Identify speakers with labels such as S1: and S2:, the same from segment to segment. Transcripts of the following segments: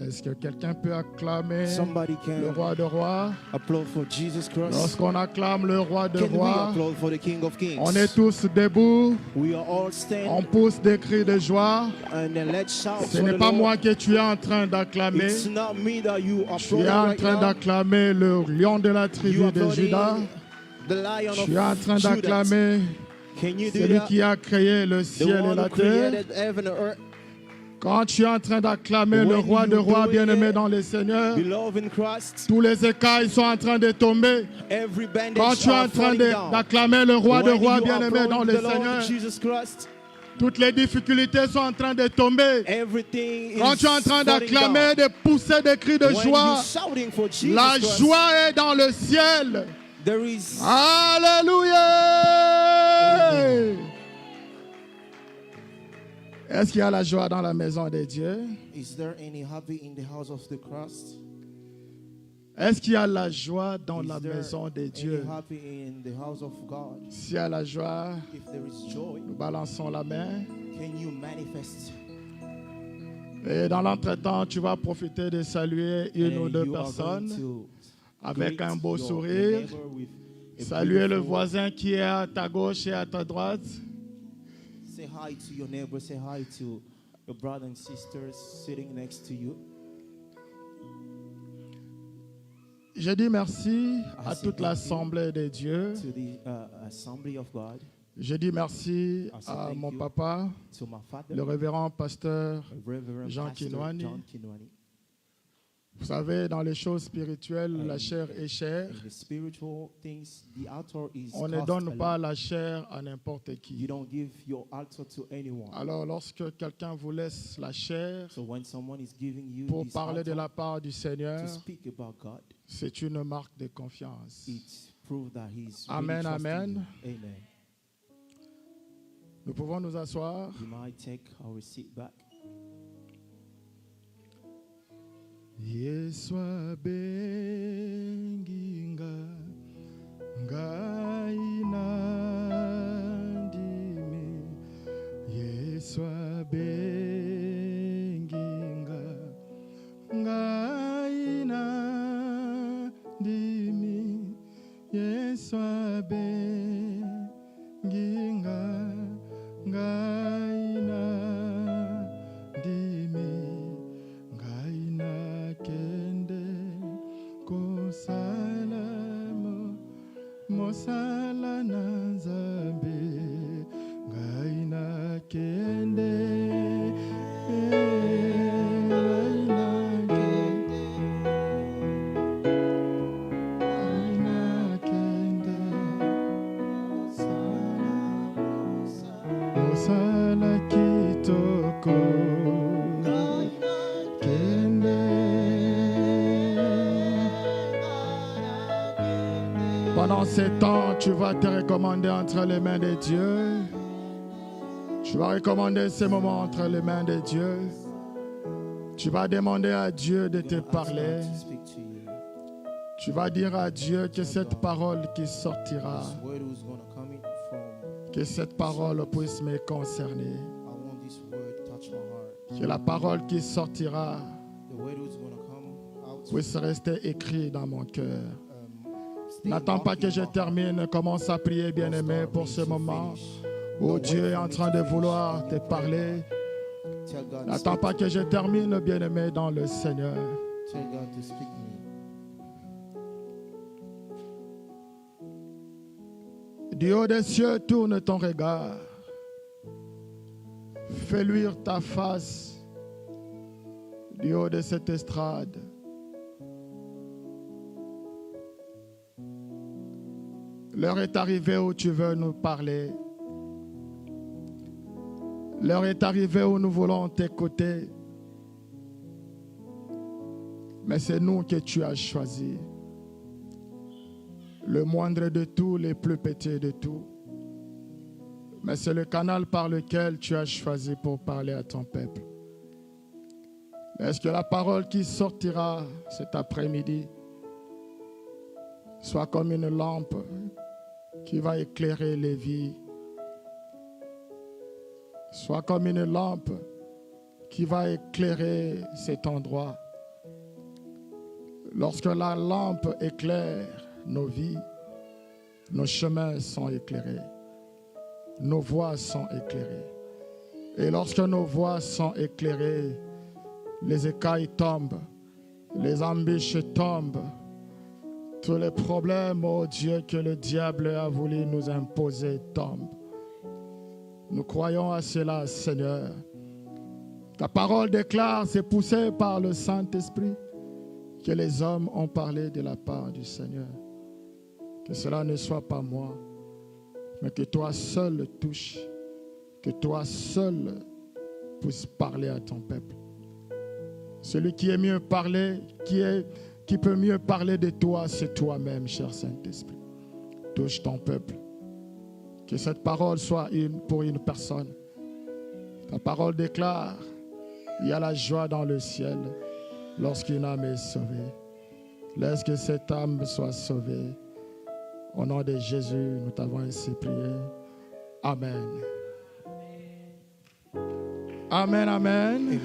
S1: Est-ce que quelqu'un peut acclamer
S2: Somebody
S1: le
S2: can
S1: roi de rois?
S2: applaud for Jesus Christ.
S1: Lorsqu'on acclame le roi de
S2: Can we
S1: rois,
S2: applaud for the King of Kings?
S1: on est tous debout,
S2: We are all
S1: on
S2: standing
S1: pousse des cris de joie.
S2: and then let's shout
S1: Ce
S2: for
S1: n'est
S2: the
S1: pas
S2: Lord.
S1: moi que tu es en train d'acclamer.
S2: It's not me that you are
S1: Tu es
S2: applauding
S1: en
S2: right
S1: train
S2: now.
S1: d'acclamer le lion de la
S2: You
S1: tribu
S2: are
S1: de Juda.
S2: applauding the Lion
S1: Tu es en
S2: of
S1: train
S2: Judah.
S1: d'acclamer
S2: Can you do
S1: celui
S2: that?
S1: qui a créé le
S2: The
S1: ciel et
S2: one
S1: la
S2: who
S1: terre.
S2: created heaven and earth.
S1: Quand tu es en train d'acclamer
S2: When
S1: le roi de
S2: you
S1: rois
S2: do
S1: bien-aimé
S2: it,
S1: dans le Seigneur,
S2: Beloved in Christ,
S1: tous les écailles sont en train de tomber.
S2: every
S1: Quand
S2: bandage
S1: tu es en
S2: are
S1: train
S2: falling down.
S1: d'acclamer le roi de
S2: When
S1: rois
S2: you
S1: bien-aimé
S2: applaud
S1: dans
S2: the
S1: le
S2: Lord
S1: Seigneur,
S2: Jesus Christ,
S1: toutes les difficultés sont en train de tomber.
S2: everything
S1: Quand
S2: is
S1: tu es en train
S2: falling
S1: d'acclamer,
S2: down.
S1: de pousser des cris de
S2: When
S1: joie,
S2: you're shouting for Jesus
S1: la
S2: Christ,
S1: joie est dans le ciel.
S2: there is
S1: Alléluia! Est-ce qu'il y a la joie dans la maison de Dieu?
S2: Is there any happy in the house of the Christ?
S1: Est-ce qu'il y a la joie dans
S2: Is
S1: la
S2: there
S1: maison de
S2: any
S1: Dieu?
S2: happy in the house of God?
S1: S'il y a la joie,
S2: If there is joy,
S1: nous balançons la main.
S2: can you manifest?
S1: Et dans l'entretemps, tu vas profiter de saluer une ou
S2: And
S1: deux
S2: you are
S1: personnes
S2: going to
S1: avec
S2: greet
S1: un beau
S2: your
S1: sourire.
S2: neighbor with a
S1: Saluer le
S2: beautiful-
S1: voisin qui est à ta gauche et à ta droite.
S2: Say hi to your neighbor. Say hi to your brothers and sisters sitting next to you.
S1: Je dis merci
S2: I
S1: à
S2: say
S1: toute
S2: thank
S1: l'assemblée de Dieu.
S2: To the assembly of God,
S1: Je dis merci
S2: I say
S1: à
S2: thank
S1: mon
S2: you
S1: papa,
S2: to my father,
S1: le révérend pasteur.
S2: Reverend
S1: Jean
S2: Pastor
S1: Kinwani.
S2: John Kinwani.
S1: Vous savez, dans les choses spirituelles, la chair est chère.
S2: In the spiritual things, the altar is
S1: On ne
S2: cost a
S1: donne
S2: lot.
S1: pas la chair à n'importe
S2: You
S1: qui.
S2: don't give your altar to anyone.
S1: Alors, lorsque quelqu'un vous laisse la chair
S2: So when someone is giving you
S1: pour
S2: this
S1: parler de
S2: altar
S1: la part du Seigneur,
S2: to speak about God,
S1: c'est une marque de confiance.
S2: it proves that he's
S1: Amen,
S2: really trusting
S1: amen.
S2: you. Amen.
S1: Nous pouvons nous asseoir.
S2: You might take our seat back.
S1: Yeswa benginga ngaina ndimi Yeswa benginga ngaina ndimi Yeswa benginga ngaina ndimi ngaina kende kosala mosala na nzambe ngaina kende ngaina kende ngaina kende mosala kitoko Pendant ces temps, tu vas te recommander entre les mains de Dieu. Tu vas recommander ces moments entre les mains de Dieu. Tu vas demander à Dieu de te
S2: Ask God
S1: parler.
S2: to speak to you.
S1: Tu vas dire à Dieu que cette parole qui sortira,
S2: This word is going to come in from.
S1: que cette parole puisse me concerner.
S2: I want this word to touch my heart.
S1: Que la parole qui sortira
S2: The word is going to come out.
S1: puisse rester écrite dans mon cœur.
S2: Stay
S1: N'attends pas
S2: locked
S1: que
S2: in
S1: je
S2: my heart.
S1: termine. Commence à prier, bien-aimé, pour ce moment où Dieu est en train de vouloir te parler.
S2: Tell God to
S1: N'attends
S2: speak
S1: pas
S2: to
S1: que je termine, bien-aimé, dans le Seigneur.
S2: me. Tell God to speak to me.
S1: Du haut des cieux, tourne ton regard. Fais luire ta face du haut de cette estrade. L'heure est arrivée où tu veux nous parler. L'heure est arrivée où nous voulons t'écouter. Mais c'est nous que tu as choisis. Le moindre de tous, les plus petits de tous. Mais c'est le canal par lequel tu as choisi pour parler à ton peuple. Est-ce que la parole qui sortira cet après-midi soit comme une lampe qui va éclairer les vies, soit comme une lampe qui va éclairer cet endroit, Lorsque la lampe éclaire nos vies, nos chemins sont éclairés. Nos voies sont éclairées. Et lorsque nos voies sont éclairées, les écailles tombent, les embûches tombent, tous les problèmes, oh Dieu, que le diable a voulu nous imposer tombent. Nous croyons à cela, Seigneur. Ta parole déclare, c'est poussé par le Saint-Esprit, que les hommes ont parlé de la part du Seigneur. Que cela ne soit pas moi, mais que toi seul le touches, que toi seul puisses parler à ton peuple. Celui qui est mieux parlé, qui peut mieux parler de toi, c'est toi-même, cher Saint-Esprit. Touche ton peuple. Que cette parole soit pour une personne. Ta parole déclare, il y a la joie dans le ciel lorsqu'une âme est sauvée. Laisse que cette âme soit sauvée. Au nom de Jésus, nous t'avons ainsi prié. Amen. Amen, amen.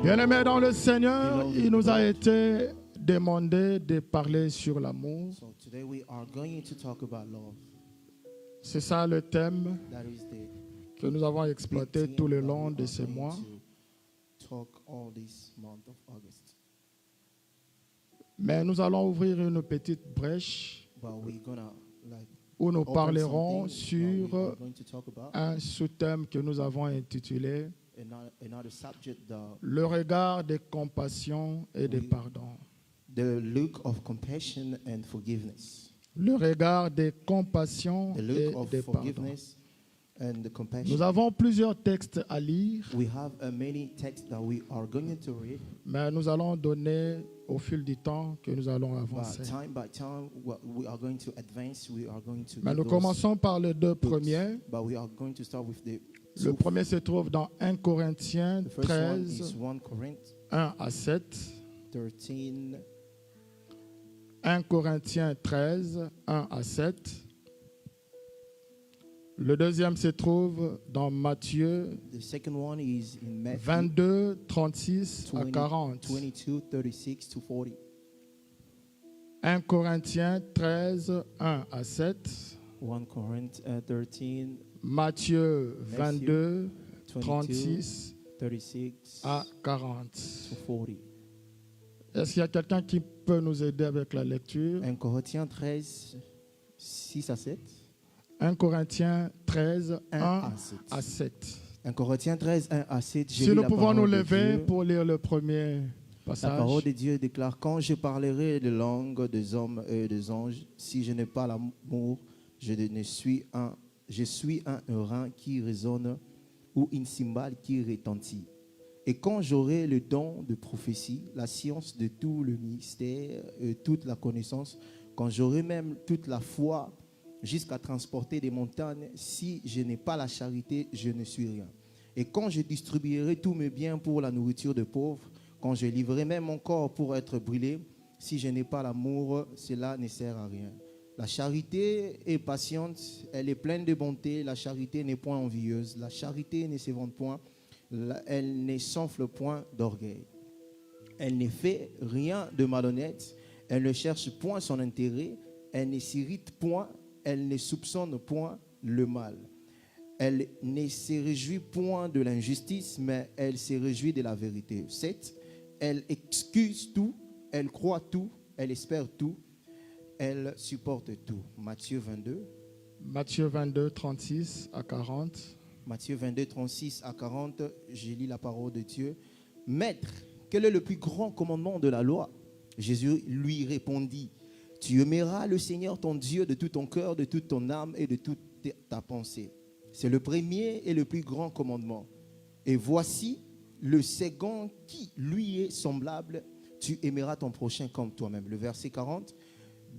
S1: Bien-aimés dans le Seigneur, il nous a été demandé de parler sur l'amour.
S2: So today we are going to talk about love.
S1: C'est ça le thème
S2: That is the
S1: que nous avons exploité
S2: big
S1: tout le
S2: theme that
S1: long
S2: we
S1: de
S2: are
S1: ces
S2: going
S1: mois.
S2: to talk all this month of August.
S1: Mais nous allons ouvrir une petite brèche
S2: But we're gonna like
S1: où nous
S2: open
S1: parlerons
S2: something that we
S1: sur
S2: are going to talk about.
S1: un sous-thème que nous avons intitulé
S2: Another subject,
S1: le regard de compassion et de
S2: Oui.
S1: pardon.
S2: the look of compassion and forgiveness.
S1: Le regard de compassion
S2: The
S1: et
S2: look of
S1: de pardon.
S2: forgiveness and the compassion.
S1: Nous avons plusieurs textes à lire,
S2: We have many texts that we are going to read,
S1: mais nous allons donner au fil du temps que nous allons
S2: but
S1: avancer.
S2: time by time we are going to advance. We are going to.
S1: Mais
S2: give
S1: nous
S2: those
S1: commençons par les deux
S2: books,
S1: premiers.
S2: But we are going to start with the.
S1: Le
S2: two.
S1: premier se trouve dans 1 Corinthiens
S2: The first one is
S1: 13,
S2: 1 Corinthians
S1: 1 à 7.
S2: 13.
S1: 1 Corinthiens 13, 1 à 7. Le deuxième se trouve dans Matthieu
S2: The second one is in Matthew
S1: 22, 36 à 40.
S2: 22, 36 to 40.
S1: 1 Corinthiens 13, 1 à 7.
S2: 1 Corinthians 13,
S1: Matthieu 22,
S2: 22,
S1: 36
S2: 36
S1: à 40.
S2: to 40.
S1: Est-ce qu'il y a quelqu'un qui peut nous aider avec la lecture?
S2: 1 Corinthiens 13, 6 à 7.
S1: 1 Corinthiens 13, 1
S2: à 7.
S1: à 7.
S2: 1 Corinthiens 13, 1 à 7.
S1: Si nous pouvons nous lever pour lire le premier
S2: La
S1: passage.
S2: parole de Dieu déclare, quand je parlerai de langue des hommes et des anges, si je n'ai pas l'amour, je suis un rein qui résonne ou une cymbale qui retentit. Et quand j'aurai le don de prophétie, la science de tout le mystère, toute la connaissance, quand j'aurai même toute la foi jusqu'à transporter des montagnes, si je n'ai pas la charité, je ne suis rien. Et quand je distribuerai tous mes biens pour la nourriture des pauvres, quand je livrerai même mon corps pour être brûlé, si je n'ai pas l'amour, cela ne sert à rien. La charité est patiente, elle est pleine de bonté, la charité n'est point envieuse, la charité ne se vante point, elle ne s'enfle point d'orgueil. Elle ne fait rien de malhonnête, elle ne cherche point son intérêt, elle ne s'irrite point, elle ne soupçonne point le mal. Elle ne se réjouit point de l'injustice, mais elle se réjouit de la vérité. 7. Elle excuse tout, elle croit tout, elle espère tout, elle supporte tout. Matthieu 22.
S1: Matthieu 22, 36 à 40.
S2: Matthieu 22, 36 à 40, je lis la parole de Dieu. Maître, quel est le plus grand commandement de la loi? Jésus lui répondit, tu aimeras le Seigneur ton Dieu de tout ton cœur, de toute ton âme et de toute ta pensée. C'est le premier et le plus grand commandement. Et voici le second qui lui est semblable, tu aimeras ton prochain comme toi-même. Le verset 40,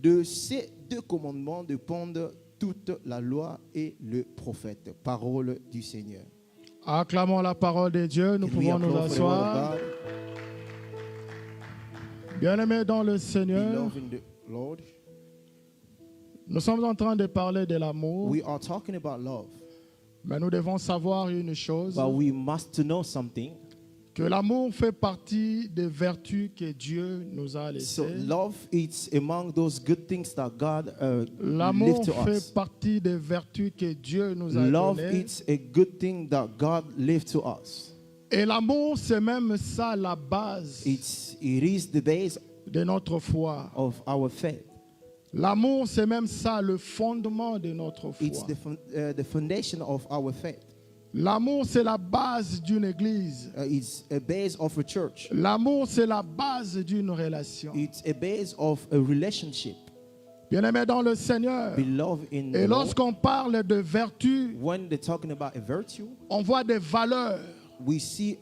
S2: de ces deux commandements dépendent toute la loi et le prophète. Parole du Seigneur.
S1: Acclamons la parole de Dieu, nous
S2: Can we
S1: pouvons nous
S2: applaud for the word of
S1: asseoir.
S2: God?
S1: Bien-aimés dans le Seigneur,
S2: Beloved in the Lord,
S1: nous sommes en train de parler de l'amour,
S2: we are talking about love,
S1: mais nous devons savoir une chose,
S2: but we must know something,
S1: que l'amour fait partie des vertus que Dieu nous a
S2: So
S1: laissées.
S2: love is among those good things that God
S1: L'amour
S2: left to
S1: fait
S2: us.
S1: partie des vertus que Dieu nous a
S2: Love
S1: données.
S2: is a good thing that God left to us.
S1: Et l'amour, c'est même ça la base
S2: It is the base
S1: de notre foi.
S2: of our faith.
S1: L'amour, c'est même ça le fondement de notre
S2: It's
S1: foi.
S2: the foundation of our faith.
S1: L'amour, c'est la base d'une église.
S2: It's a base of a church.
S1: L'amour, c'est la base d'une relation.
S2: It's a base of a relationship.
S1: Bien-aimés dans le Seigneur.
S2: Beloved in
S1: Et
S2: the Lord.
S1: lorsqu'on parle de vertu,
S2: When they're talking about a virtue,
S1: on voit des valeurs.
S2: we see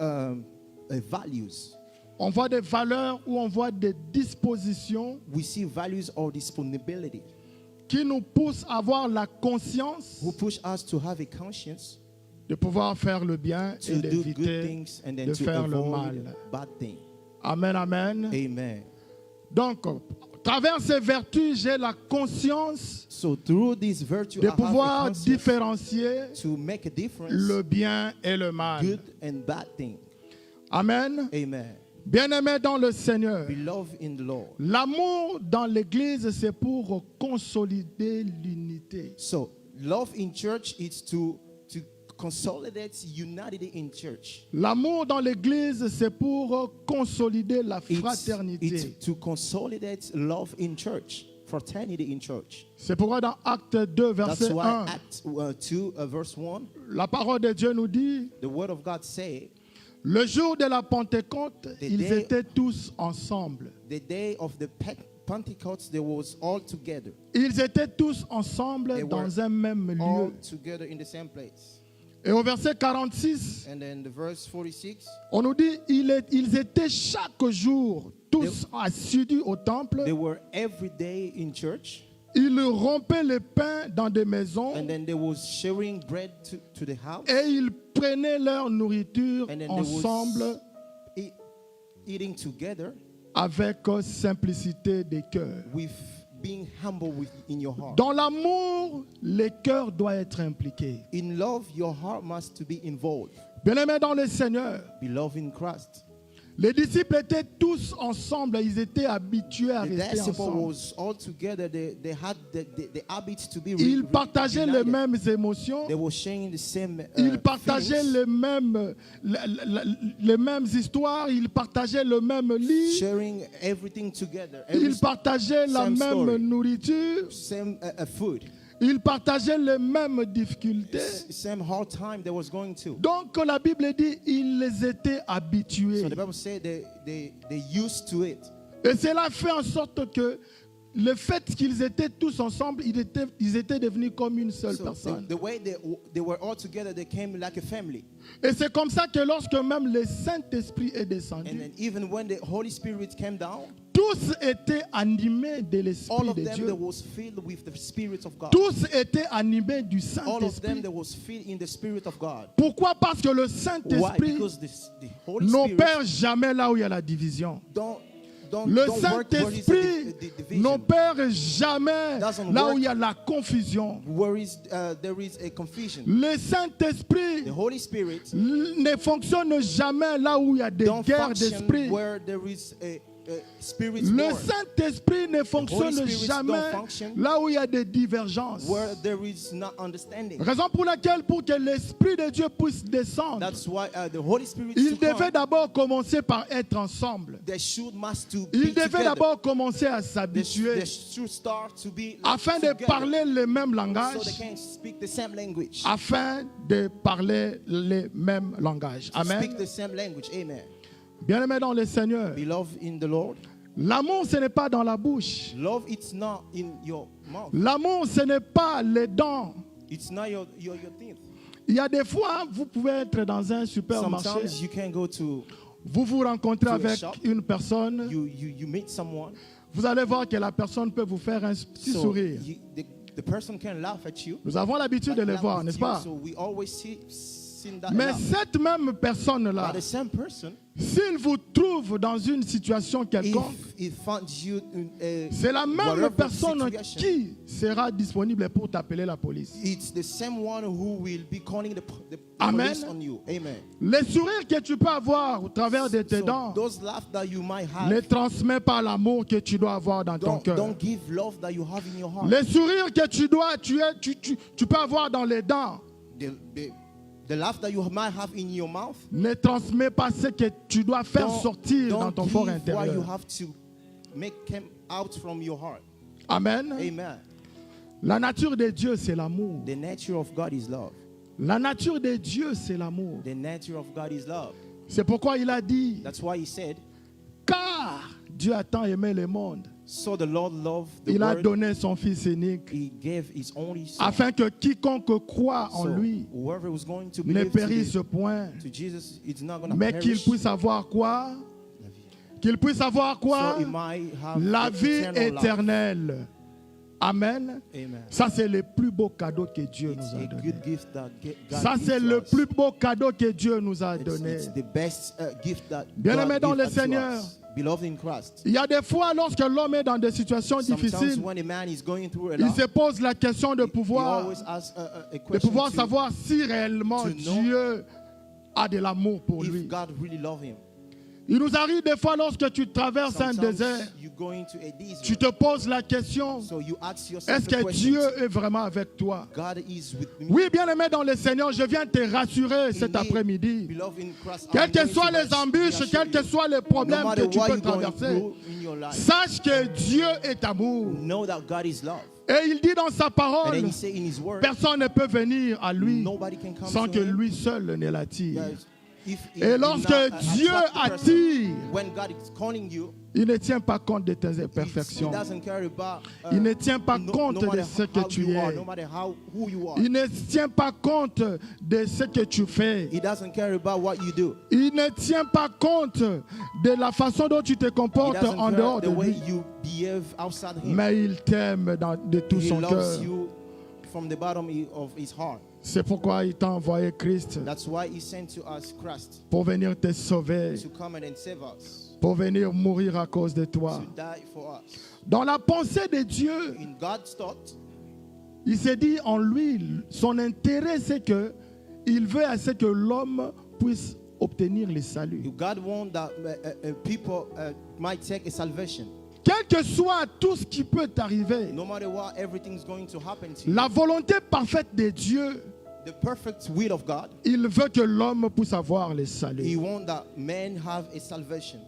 S2: values.
S1: On voit des valeurs ou on voit des dispositions
S2: We see values of disponibility
S1: qui nous poussent à avoir la conscience
S2: who push us to have a conscience
S1: de pouvoir faire le bien et
S2: to do good
S1: d'éviter
S2: things and then
S1: de
S2: to
S1: faire le
S2: avoid
S1: mal.
S2: bad things.
S1: Amen, amen.
S2: Amen.
S1: Donc, à travers ces vertus, j'ai la conscience
S2: So through this virtue,
S1: de
S2: I have a
S1: pouvoir
S2: conscience
S1: différencier
S2: to make a difference,
S1: le bien et le mal.
S2: good and bad thing.
S1: Amen.
S2: Amen.
S1: Bien-aimés dans le Seigneur,
S2: Beloved in the Lord.
S1: l'amour dans l'église, c'est pour consolider l'unité.
S2: So love in church is to consolidate unity in church.
S1: L'amour dans l'église, c'est pour consolider la
S2: It's
S1: fraternité.
S2: to consolidate love in church, fraternity in church.
S1: C'est pourquoi dans Acte 2,
S2: That's
S1: verset
S2: why
S1: 1,
S2: Acts 2 verse 1,
S1: la parole de Dieu nous dit,
S2: the word of God say,
S1: le jour de la Pentecôte, ils
S2: day-
S1: étaient tous ensemble.
S2: the day of the Pentecost, they was all together,
S1: Ils étaient tous ensemble
S2: They were
S1: dans un même
S2: all
S1: lieu.
S2: together in the same place.
S1: Et au verset 46,
S2: And then the verse 46,
S1: on nous dit, ils étaient chaque jour tous assidus au temple.
S2: they were every day in church,
S1: Ils rompaient les pains dans des maisons
S2: and then they was sharing bread to the house,
S1: et ils prenaient leur nourriture
S2: and then they
S1: ensemble
S2: was eating together
S1: avec simplicité des cœurs.
S2: with being humble in your heart.
S1: Dans l'amour, les cœurs doivent être impliqués.
S2: In love, your heart must to be involved.
S1: Bien-aimés dans le Seigneur,
S2: Beloved in Christ.
S1: les disciples étaient tous ensemble, ils étaient habitués à
S2: The
S1: rester
S2: disciples
S1: ensemble.
S2: was all together. They had the habit to be
S1: Ils partageaient les
S2: united.
S1: mêmes émotions,
S2: They were sharing the same
S1: ils partageaient
S2: feelings,
S1: les mêmes histoires, ils partageaient le même lit,
S2: sharing everything together.
S1: ils partageaient la
S2: same
S1: même
S2: story.
S1: nourriture,
S2: Same food,
S1: ils partageaient les mêmes difficultés.
S2: same hard time they was going to.
S1: Donc la Bible dit, ils les étaient habitués.
S2: So the Bible said they used to it.
S1: Et cela fait en sorte que le fait qu'ils étaient tous ensemble, ils étaient devenus comme une seule
S2: So
S1: personne.
S2: the way they were all together, they came like a family.
S1: Et c'est comme ça que lorsque même le Saint-Esprit est
S2: And
S1: descendu,
S2: then even when the Holy Spirit came down,
S1: tous étaient animés de
S2: all
S1: l'Esprit
S2: of
S1: de
S2: them
S1: Dieu.
S2: they was filled with the Spirit of God.
S1: Tous étaient animés du
S2: All of them
S1: Saint-Esprit.
S2: they was filled in the Spirit of God.
S1: Pourquoi? Parce que le
S2: Why?
S1: Saint-Esprit
S2: Because the Holy Spirit
S1: n'opère jamais là où il y a la division.
S2: don't
S1: Le
S2: work where is
S1: Saint-Esprit
S2: the division.
S1: n'opère jamais
S2: Doesn't
S1: là où
S2: work.
S1: il y a la confusion.
S2: Where is there is a confusion.
S1: Le Saint-Esprit
S2: The Holy Spirit
S1: ne fonctionne jamais là où il y a des
S2: don't
S1: guerres
S2: function
S1: d'esprit.
S2: where there is a spirit
S1: Le
S2: war.
S1: Saint-Esprit ne fonctionne
S2: Spirit
S1: jamais
S2: don't function
S1: là où il y a des divergences.
S2: Where there is not understanding.
S1: Raison pour laquelle, pour que l'Esprit de Dieu puisse descendre,
S2: That's why the Holy Spirit
S1: il
S2: to come,
S1: devait d'abord commencer par être ensemble.
S2: they should must to
S1: Il
S2: be
S1: devait
S2: together.
S1: d'abord commencer à
S2: They
S1: s'habituer
S2: should start to be
S1: afin de
S2: together,
S1: parler le même
S2: so they
S1: langage,
S2: can speak the same language.
S1: afin de parler les mêmes langages. Amen.
S2: Speak the same language. Amen.
S1: Bien-aimés dans le Seigneur,
S2: Beloved in the Lord,
S1: l'amour, ce n'est pas dans la bouche.
S2: love it's not in your mouth.
S1: L'amour, ce n'est pas les dents.
S2: It's not your teeth.
S1: Il y a des fois, vous pouvez être dans un supermarché,
S2: Sometimes you can go to
S1: vous vous rencontrez
S2: to a
S1: avec
S2: shop.
S1: une personne,
S2: you meet someone,
S1: vous allez voir que la personne peut vous faire un petit
S2: so
S1: sourire.
S2: the person can laugh at you.
S1: Nous avons l'habitude de les
S2: laugh
S1: voir,
S2: with
S1: n'est-ce
S2: you,
S1: pas?
S2: So we always see that
S1: Mais
S2: laugh.
S1: cette même personne-là,
S2: But the same person,
S1: s'il vous trouve trouve dans une situation quelconque,
S2: if it finds you in a
S1: c'est la même
S2: whatever
S1: personne
S2: situation,
S1: qui sera disponible pour t'appeler la police.
S2: it's the same one who will be calling the
S1: Amen.
S2: police on you. Amen.
S1: Les sourires que tu peux avoir au travers de tes
S2: So
S1: dents
S2: those laughs that you might
S1: ne
S2: have,
S1: transmet pas l'amour que tu dois avoir dans ton cœur.
S2: don't give love that you have in your heart.
S1: Les sourires que tu peux avoir dans les dents
S2: The laugh that you might have in your mouth,
S1: ne transmet pas ce que tu dois faire sortir dans ton fort
S2: what you
S1: intérieur.
S2: have to make come out from your heart.
S1: Amen.
S2: Amen.
S1: La nature de Dieu, c'est l'amour.
S2: The nature of God is love.
S1: La nature de Dieu, c'est l'amour.
S2: The nature of God is love.
S1: C'est pourquoi il a dit,
S2: That's why he said,
S1: car Dieu a tant aimé le monde,
S2: so the Lord loved the
S1: il a
S2: world,
S1: donné son Fils unique,
S2: he gave his only son.
S1: afin que quiconque croit en
S2: So
S1: lui
S2: whoever was going to
S1: ne
S2: believe
S1: périsse point,
S2: to Jesus, it's not going to
S1: mais qu'il
S2: perish.
S1: puisse avoir quoi? Qu'il puisse avoir quoi?
S2: So he might have
S1: La
S2: the
S1: vie
S2: eternal life.
S1: éternelle. Amen.
S2: Amen.
S1: Ça, c'est le plus beau cadeau que Dieu
S2: It's
S1: nous a
S2: a
S1: donné.
S2: good gift that God
S1: Ça,
S2: gives
S1: c'est
S2: to
S1: le
S2: us.
S1: plus beau cadeau que Dieu nous a donné.
S2: It's the best gift that
S1: Bien-aimés
S2: God
S1: dans le
S2: gives unto
S1: Seigneur.
S2: us. Beloved in Christ.
S1: Il y a des fois, lorsque l'homme est dans des situations
S2: Sometimes
S1: difficiles,
S2: when a man is going through a
S1: il
S2: lot,
S1: se pose la question de
S2: he
S1: pouvoir,
S2: always asks a
S1: de
S2: question
S1: pouvoir
S2: to
S1: savoir si réellement
S2: to know
S1: Dieu a de l'amour pour
S2: if
S1: lui.
S2: God really loves him.
S1: Il nous arrive des fois lorsque tu traverses un
S2: Sometimes
S1: désert,
S2: you go into a desert,
S1: tu te poses la question,
S2: so you ask yourself
S1: est-ce
S2: the
S1: que
S2: question,
S1: Dieu est vraiment avec toi?
S2: God is with me.
S1: Oui, bien-aimé dans le Seigneur, je viens te rassurer cet
S2: Indeed,
S1: après-midi.
S2: beloved in Christ,
S1: Quels
S2: I'm
S1: que
S2: going
S1: soient
S2: to
S1: les embûches,
S2: reassure
S1: quels que
S2: you.
S1: soient les problèmes
S2: No
S1: que
S2: matter
S1: tu
S2: what
S1: peux
S2: you're going
S1: traverser,
S2: through in your life,
S1: sache que Dieu est amour.
S2: know that God is love.
S1: Et il dit dans sa
S2: And
S1: parole,
S2: then he say in his word,
S1: personne ne peut venir à lui
S2: nobody can come
S1: sans
S2: to
S1: que
S2: him.
S1: lui seul ne l'attire.
S2: Yes. If
S1: Et lorsque Dieu attire,
S2: when God is calling you,
S1: il ne tient pas compte de tes
S2: he
S1: imperfections.
S2: doesn't care about,
S1: Il ne tient pas compte de
S2: matter
S1: ce que
S2: how
S1: tu
S2: you are,
S1: es.
S2: no matter who you are.
S1: Il ne tient pas compte de ce que tu fais.
S2: He doesn't care about what you do.
S1: Il ne tient pas compte de la façon dont tu te
S2: He
S1: comportes
S2: doesn't
S1: en
S2: care
S1: dehors
S2: the
S1: de
S2: way
S1: lui.
S2: you behave outside him.
S1: Mais il t'aime de tout
S2: He
S1: son cœur.
S2: loves you from the bottom of his heart.
S1: C'est pourquoi il t'a envoyé Christ
S2: That's why he sent to us Christ
S1: pour venir te sauver,
S2: to come and save us,
S1: pour venir mourir à cause de toi.
S2: to die for us.
S1: Dans la pensée de Dieu,
S2: In God's thought,
S1: il s'est dit en lui, son intérêt c'est que il veut à ce que l'homme puisse obtenir le salut.
S2: God wants that people might take a salvation.
S1: Quel que soit tout ce qui peut t'arriver,
S2: No matter what, everything's going to happen to you.
S1: la volonté parfaite de Dieu,
S2: The perfect will of God,
S1: il veut que l'homme puisse avoir le
S2: he
S1: salut.
S2: wants that men have a salvation.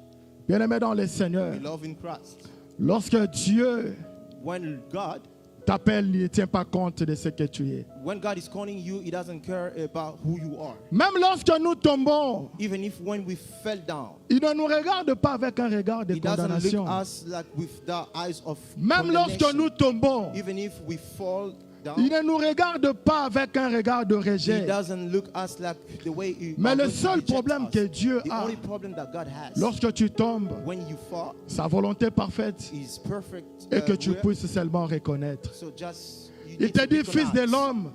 S1: Bien-aimé dans le Seigneur,
S2: Beloved in Christ.
S1: lorsque Dieu
S2: When God
S1: t'appelle, il ne tient pas compte de ce que tu es.
S2: When God is calling you, he doesn't care about who you are.
S1: Même lorsque nous tombons,
S2: Even if when we fell down,
S1: il ne nous regarde pas avec un regard de
S2: he doesn't look
S1: condamnation.
S2: at us like with the eyes of
S1: Même lorsque
S2: condemnation.
S1: nous tombons,
S2: Even if we fall down,
S1: il ne nous regarde pas avec un regard de
S2: he
S1: rejet.
S2: doesn't look at us like the way he
S1: Mais
S2: are
S1: le
S2: going to
S1: seul
S2: reject
S1: problème
S2: us.
S1: que Dieu
S2: The
S1: a,
S2: only problem that God has
S1: lorsque tu tombes,
S2: when you fall
S1: sa volonté parfaite
S2: is perfect.
S1: est que tu
S2: will.
S1: puisses seulement reconnaître.
S2: So just you
S1: Il
S2: need
S1: te
S2: to
S1: dit, fils de
S2: recognize,
S1: l'homme,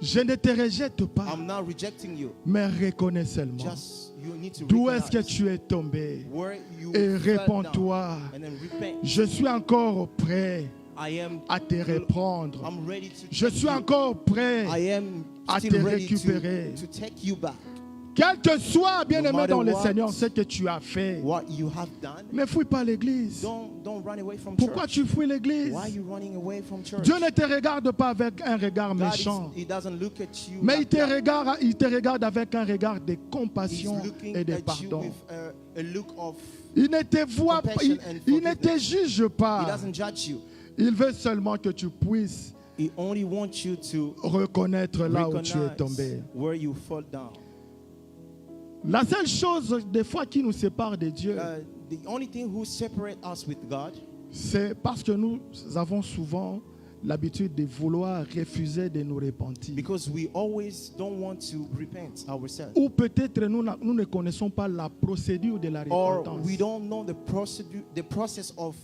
S1: je ne te rejette pas,
S2: I'm not rejecting you.
S1: mais reconnais seulement
S2: Just you need to
S1: d'où est-ce que
S2: recognize
S1: tu es tombé
S2: where you
S1: et
S2: fell
S1: réponds-toi.
S2: down, and then repent.
S1: Je suis encore prêt
S2: I am
S1: à te reprendre.
S2: I'm ready to
S1: Je
S2: take
S1: suis
S2: you.
S1: encore prêt
S2: I am
S1: à
S2: still
S1: te
S2: ready
S1: récupérer.
S2: to take you back.
S1: Quel que soit, bien-aimé
S2: matter
S1: dans le
S2: what,
S1: Seigneur, ce que tu as fait.
S2: What you have done,
S1: Ne fuis pas l'église.
S2: don't run away from
S1: Pourquoi
S2: church.
S1: tu fuis l'église?
S2: Why are you running away from church?
S1: Dieu ne te regarde pas avec un regard
S2: God
S1: méchant,
S2: he doesn't look at you
S1: mais
S2: like that.
S1: il te regarde avec un regard de
S2: He's
S1: compassion
S2: looking
S1: et de
S2: at you
S1: pardon.
S2: with a look of,
S1: Il ne te voit pas,
S2: compassion and
S1: il ne te
S2: forgiveness.
S1: juge
S2: he
S1: pas.
S2: doesn't judge you.
S1: Il veut seulement que tu puisses
S2: He only wants you to
S1: reconnaître là où tu es
S2: recognize
S1: tombé.
S2: where you fall down.
S1: La seule chose des fois qui nous sépare de Dieu,
S2: The only thing who separates us with God
S1: c'est parce que nous avons souvent l'habitude de vouloir refuser de nous repentir.
S2: because we always don't want to repent ourselves.
S1: Ou peut-être nous ne connaissons pas la procédure de la
S2: Or
S1: repentance.
S2: we don't know the process of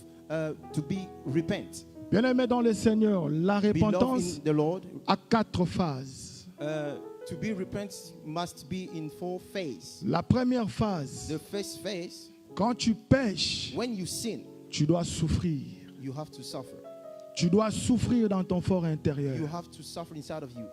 S2: to be repent.
S1: Bien-aimé dans le Seigneur, la
S2: Beloved
S1: repentance
S2: in the Lord,
S1: a 4 phases.
S2: to be repent must be in 4 phases.
S1: La première phase
S2: The first phase,
S1: Quand tu pêches,
S2: when you sin,
S1: tu dois souffrir.
S2: you have to suffer.
S1: Tu dois souffrir dans ton fort
S2: You
S1: intérieur.
S2: have to suffer inside of you.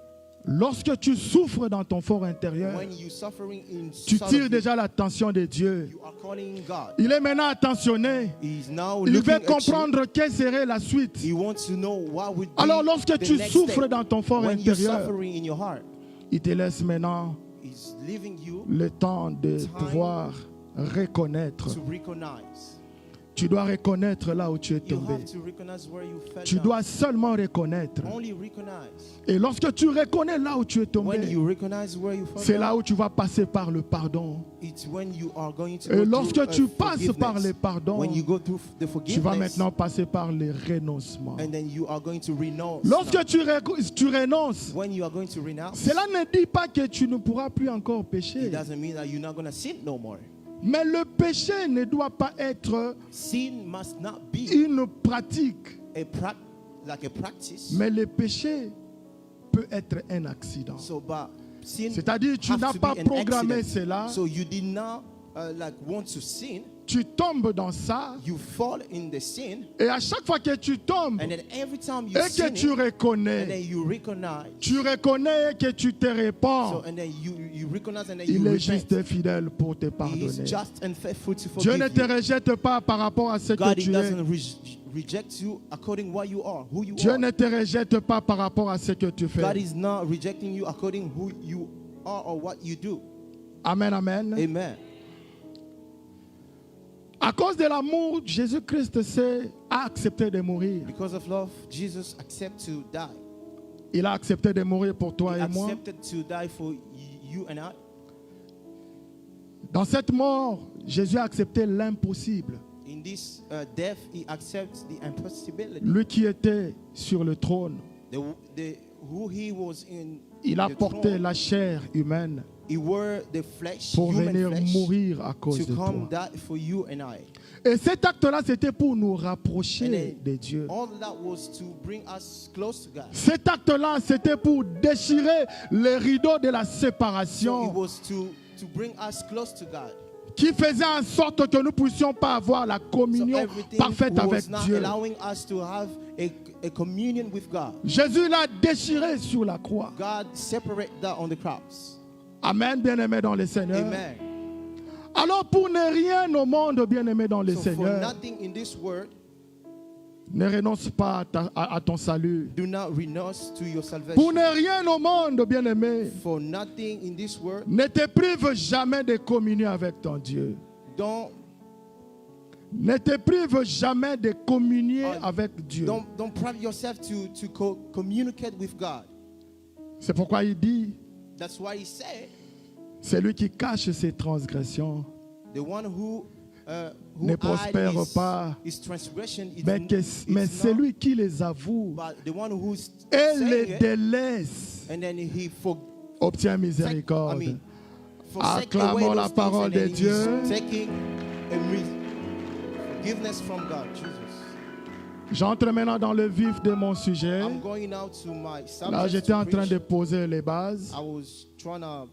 S1: Lorsque tu souffres dans ton fort intérieur,
S2: When you suffering
S1: tu
S2: inside
S1: tires
S2: of you,
S1: déjà l'attention de Dieu.
S2: you are calling God.
S1: Il est maintenant attentionné.
S2: He's now
S1: Il
S2: looking
S1: veut
S2: at you.
S1: comprendre quelle serait la suite.
S2: He wants to know what would be
S1: Alors lorsque
S2: the
S1: tu
S2: next
S1: souffres
S2: step.
S1: dans ton fort
S2: When you're
S1: intérieur,
S2: suffering in your heart,
S1: il te laisse maintenant
S2: He's leaving you
S1: le temps de pouvoir reconnaître.
S2: to recognize.
S1: Tu dois reconnaître là où tu es
S2: You
S1: tombé.
S2: have to recognize where you fell
S1: Tu
S2: down.
S1: dois seulement reconnaître.
S2: Only recognize.
S1: Et lorsque tu reconnais là où tu es
S2: When
S1: tombé,
S2: you recognize where you fell
S1: c'est
S2: down,
S1: là où tu vas passer par le pardon.
S2: it's when you are going to
S1: Et
S2: go
S1: lorsque
S2: through,
S1: tu passes
S2: forgiveness.
S1: par le pardon,
S2: When you go through the
S1: tu vas
S2: forgiveness,
S1: maintenant passer par le renoncement.
S2: and then you are going to renounce.
S1: Lorsque
S2: now.
S1: tu renonces,
S2: When you are going to renounce,
S1: cela ne dit pas que tu ne pourras plus encore pécher.
S2: it doesn't mean that you're not going to sin no more.
S1: Mais le péché ne doit pas être
S2: Sin must not be
S1: une pratique.
S2: like a practice.
S1: Mais le péché peut être un accident.
S2: So, but sin
S1: C'est-à-dire tu
S2: have
S1: n'as
S2: to
S1: pas
S2: be an
S1: programmé
S2: accident.
S1: cela.
S2: So you did not want to sin.
S1: Tu tombes dans ça.
S2: You fall in the sin,
S1: Et à chaque fois que tu tombes
S2: and then every time you
S1: et que
S2: sin,
S1: tu
S2: and then
S1: reconnais,
S2: you recognize.
S1: et que tu te
S2: So
S1: répands,
S2: and then you recognize and then
S1: il
S2: you
S1: est
S2: repent.
S1: juste et fidèle pour te
S2: He is
S1: pardonner.
S2: just and faithful to
S1: Dieu ne
S2: forgive
S1: te
S2: you.
S1: rejette pas par rapport à ce que
S2: God, He
S1: tu es.
S2: doesn't reject you according what you are, who you
S1: Dieu
S2: are.
S1: ne te rejette pas par rapport à ce que tu
S2: God
S1: fais.
S2: is not rejecting you according who you are or what you do.
S1: Amen, amen.
S2: Amen.
S1: À cause de l'amour, Jésus-Christ a accepté de mourir.
S2: Because of love, Jesus accepted to die.
S1: Il a accepté de mourir pour toi
S2: He
S1: et moi.
S2: accepted to die for you and I.
S1: Dans cette mort, Jésus a accepté l'impossible.
S2: In this death, He accepts the impossibility.
S1: Lui qui était sur le trône,
S2: Who He was in
S1: il a
S2: the
S1: porté
S2: throne,
S1: la chair humaine
S2: He wore the flesh,
S1: pour
S2: human
S1: venir
S2: flesh,
S1: mourir à cause
S2: to
S1: de
S2: come
S1: toi.
S2: die for you and I.
S1: Et cet acte-là, c'était pour nous rapprocher
S2: And then,
S1: de Dieu.
S2: all that was to bring us close to God.
S1: Cet acte-là, c'était pour déchirer les rideaux de la
S2: So it
S1: séparation
S2: was to bring us close to God.
S1: qui faisait en sorte que nous ne puissions pas avoir la
S2: So
S1: communion
S2: everything
S1: parfaite avec
S2: was not
S1: Dieu.
S2: allowing us to have a communion with God.
S1: Jésus l'a déchiré sur la croix.
S2: God separated that on the cross.
S1: Amen, bien-aimés dans le Seigneur.
S2: Amen.
S1: Alors pour ne rien au monde, bien-aimés dans le
S2: So for
S1: Seigneur,
S2: nothing in this world,
S1: ne renonce pas à ton salut.
S2: do not renounce to your
S1: Pour
S2: salvation.
S1: ne rien au monde, bien-aimé,
S2: For nothing in this world,
S1: ne te prive jamais de communier avec ton Dieu.
S2: don't
S1: Ne te prive jamais de communier avec Dieu.
S2: don't private yourself to communicate with God.
S1: C'est pourquoi il dit,
S2: That's why He said,
S1: c'est lui qui cache ses transgressions,
S2: the one who
S1: ne prospère
S2: hide
S1: pas,
S2: his transgression,
S1: mais c'est lui qui les avoue
S2: but the one who's
S1: et
S2: saying
S1: les
S2: it,
S1: délaisse,
S2: and then he
S1: obtient miséricorde.
S2: forsake
S1: Acclamons
S2: away
S1: la
S2: those things,
S1: parole
S2: and then
S1: de
S2: he's
S1: Dieu.
S2: taking forgiveness from God. Jesus.
S1: J'entre maintenant dans le vif de mon sujet.
S2: I'm going now to my
S1: Là,
S2: subject
S1: j'étais
S2: to
S1: en train
S2: preach.
S1: de poser les bases.
S2: I was trying to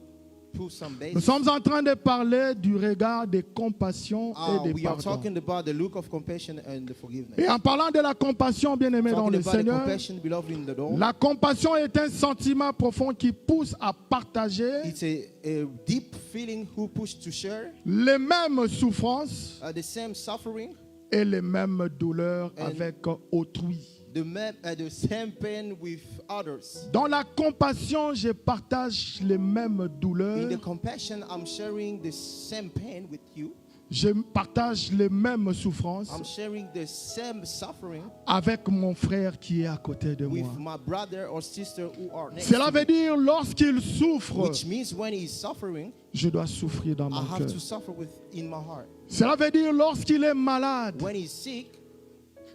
S2: put some
S1: Nous
S2: basics.
S1: sommes en train de parler du regard de compassion et de
S2: We are
S1: pardon.
S2: talking about the look of compassion and the forgiveness.
S1: Et en parlant de la compassion, bien-aimé dans
S2: Talking
S1: le
S2: about the
S1: Seigneur,
S2: compassion, beloved in the Lord.
S1: la compassion est un sentiment profond qui pousse à partager
S2: It's a deep feeling who pushed to share
S1: les mêmes souffrances
S2: the same suffering,
S1: et les mêmes douleurs
S2: And-
S1: avec autrui.
S2: the same pain with others.
S1: Dans la compassion, je partage les mêmes
S2: In
S1: douleurs,
S2: the compassion, I'm sharing the same pain with you.
S1: je partage les mêmes souffrances
S2: I'm sharing the same suffering
S1: avec mon frère qui est à côté de
S2: with
S1: moi.
S2: my brother or sister who are next
S1: Cela
S2: to
S1: veut
S2: me.
S1: dire lorsqu'il souffre,
S2: Which means when he's suffering,
S1: je dois souffrir dans
S2: I
S1: mon
S2: have
S1: cœur.
S2: to suffer in my heart.
S1: Cela veut dire lorsqu'il est malade,
S2: When he's sick,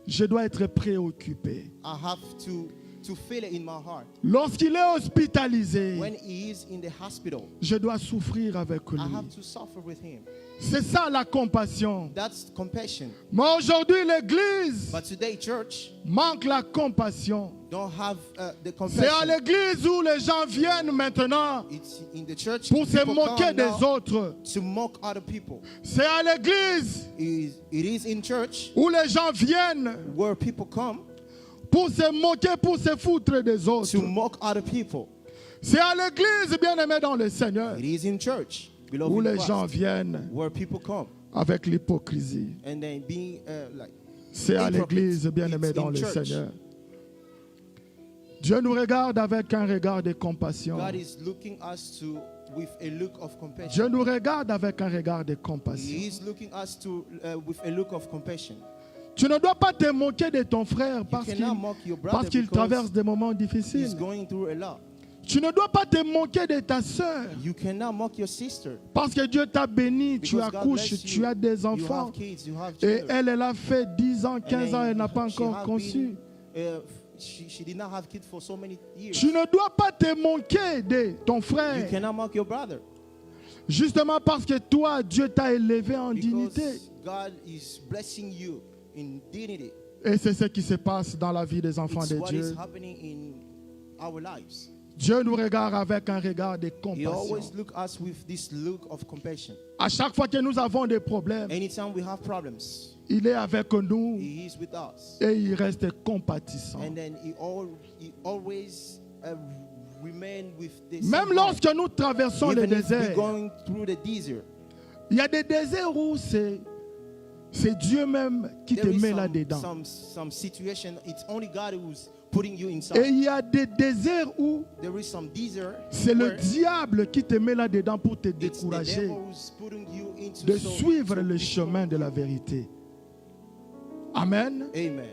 S1: je dois être préoccupé.
S2: I have to to feel it in my heart.
S1: Lorsqu'il est hospitalisé,
S2: When he is in the hospital,
S1: je dois souffrir avec lui.
S2: I have to suffer with him.
S1: C'est ça la compassion.
S2: That's compassion.
S1: Mais aujourd'hui, l'Église
S2: But today, church
S1: manque la compassion.
S2: don't have the
S1: C'est à
S2: compassion.
S1: l'église où les gens viennent maintenant
S2: It's in the church
S1: pour se
S2: people
S1: moquer
S2: come
S1: des
S2: now
S1: autres.
S2: to mock other people.
S1: C'est à l'église
S2: It is in church
S1: où les gens viennent
S2: where people come
S1: pour se moquer, pour se foutre des autres.
S2: to mock other people.
S1: C'est à l'église, bien-aimé dans le Seigneur,
S2: It is in church,
S1: où
S2: beloved in
S1: les
S2: Christ,
S1: gens viennent
S2: where people come
S1: avec l'hypocrisie.
S2: and then being like
S1: C'est à
S2: hypocrite.
S1: l'église, bien-aimé
S2: It's
S1: dans
S2: in
S1: le
S2: church.
S1: Seigneur. Dieu nous regarde avec un regard de compassion.
S2: God is looking us to with a look of compassion.
S1: Dieu nous regarde avec un regard de compassion.
S2: He is looking us to with a look of compassion.
S1: Tu ne dois pas te moquer de ton frère
S2: You
S1: parce
S2: cannot mock your brother
S1: qu'il
S2: because
S1: traverse des moments
S2: he's
S1: difficiles.
S2: going through a lot.
S1: Tu ne dois pas te moquer de ta sœur
S2: You cannot mock your sister
S1: parce que Dieu t'a béni, tu
S2: because God
S1: accouches,
S2: bless
S1: tu
S2: you.
S1: as des
S2: You
S1: enfants.
S2: have kids, you have
S1: Et
S2: children.
S1: elle a fait 10 ans,
S2: And
S1: 15 ans,
S2: then
S1: elle n'a pas
S2: she
S1: encore
S2: have
S1: conçu.
S2: been, she did not have kids for so many years.
S1: Tu ne dois pas te moquer de ton
S2: You
S1: frère
S2: cannot mock your brother
S1: justement parce que toi, Dieu t'a élevé en dignité.
S2: because God is blessing you in dignity.
S1: Et c'est ce qui se passe dans la vie des enfants
S2: It's
S1: de
S2: what
S1: Dieu.
S2: is happening in our lives.
S1: Dieu nous regarde avec un regard de
S2: He
S1: compassion.
S2: always look us with this look of compassion.
S1: À chaque fois que nous avons des problèmes,
S2: Anytime we have problems,
S1: il est avec nous
S2: He is with us.
S1: et il reste compatissant.
S2: And then He always remain with this.
S1: Même lorsque nous traversons le
S2: Even if we're
S1: désert,
S2: going through the desert,
S1: il y a des déserts où c'est Dieu même qui te
S2: there is
S1: met là-dedans.
S2: some situation. It's only God who's putting you
S1: Et
S2: inside.
S1: il y a des déserts où
S2: There is some desert
S1: c'est le
S2: where
S1: diable qui te met là-dedans pour te
S2: it's the
S1: décourager
S2: devil who's putting you into
S1: de
S2: so-
S1: suivre
S2: so
S1: le
S2: people-
S1: chemin de la vérité. Amen.
S2: Amen.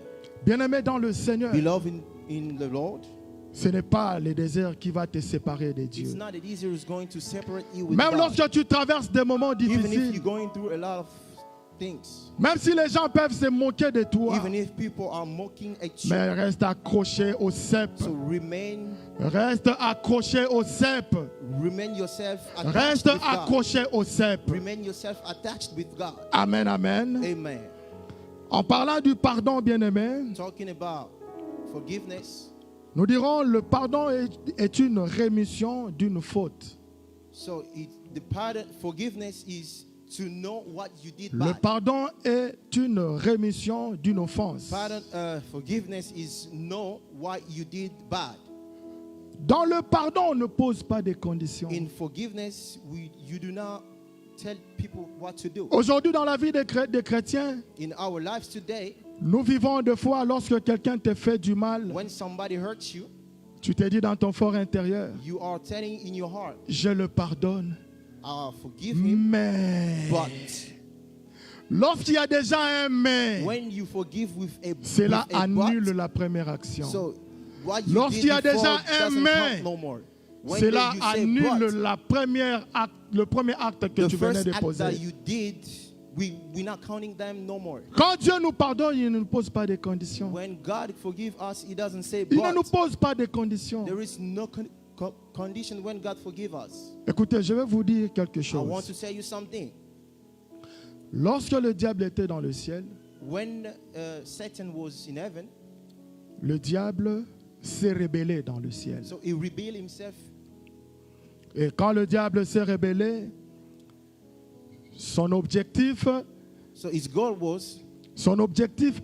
S1: Bien-aimé dans le Seigneur,
S2: Beloved in the Lord,
S1: ce n'est pas le désert qui va te séparer de
S2: it's
S1: Dieu.
S2: not the desert who's going to separate you with
S1: Même
S2: God.
S1: lorsque tu traverses des moments
S2: Even if
S1: difficiles,
S2: you're going through a lot of things,
S1: même si les gens peuvent se moquer de toi,
S2: even if people are mocking at you,
S1: mais reste accroché au cep.
S2: so remain
S1: Reste accroché au cep.
S2: yourself attached
S1: Reste
S2: with God.
S1: accroché au cep.
S2: Remain yourself attached with God.
S1: Amen, amen.
S2: Amen.
S1: En parlant du pardon, bien-aimé,
S2: Talking about forgiveness.
S1: nous dirons le pardon est une rémission d'une faute.
S2: So the forgiveness is to know what you did
S1: Le
S2: bad.
S1: pardon est une rémission d'une offense.
S2: Forgiveness is know what you did bad.
S1: Dans le pardon, on ne pose pas de conditions.
S2: In forgiveness, you do not tell people what to do.
S1: Aujourd'hui, dans la vie des chrétiens,
S2: In our lives today,
S1: nous vivons des fois lorsque quelqu'un te fait du mal,
S2: when somebody hurts you,
S1: tu te dis dans ton fort intérieur,
S2: you are telling in your heart,
S1: je le pardonne.
S2: forgive him.
S1: Mais
S2: But
S1: lorsqu'il y a déjà un mais,
S2: when you forgive with a
S1: cela
S2: with a
S1: annule
S2: but,
S1: la première action.
S2: so what you
S1: Lorsqu'il y a
S2: did before
S1: déjà un
S2: doesn't
S1: mais,
S2: count no more. When
S1: Cela
S2: you say
S1: annule
S2: but,
S1: le premier acte que
S2: the
S1: tu venais
S2: first
S1: de
S2: act
S1: poser.
S2: that you did, we're not counting them no more.
S1: Quand Dieu nous pardonne, il ne nous pose pas de conditions.
S2: When God forgives us, He doesn't say
S1: Il ne nous
S2: but.
S1: pose pas de conditions.
S2: There is no condition when God forgives us.
S1: Écoutez, je vais vous dire quelque
S2: I want
S1: chose.
S2: to tell you something.
S1: Lorsque le diable était dans le ciel,
S2: When Satan was in heaven,
S1: le diable s'est rébellé dans le ciel.
S2: so he rebelled himself.
S1: Et quand le diable s'est rébellé, son objectif
S2: So his goal was,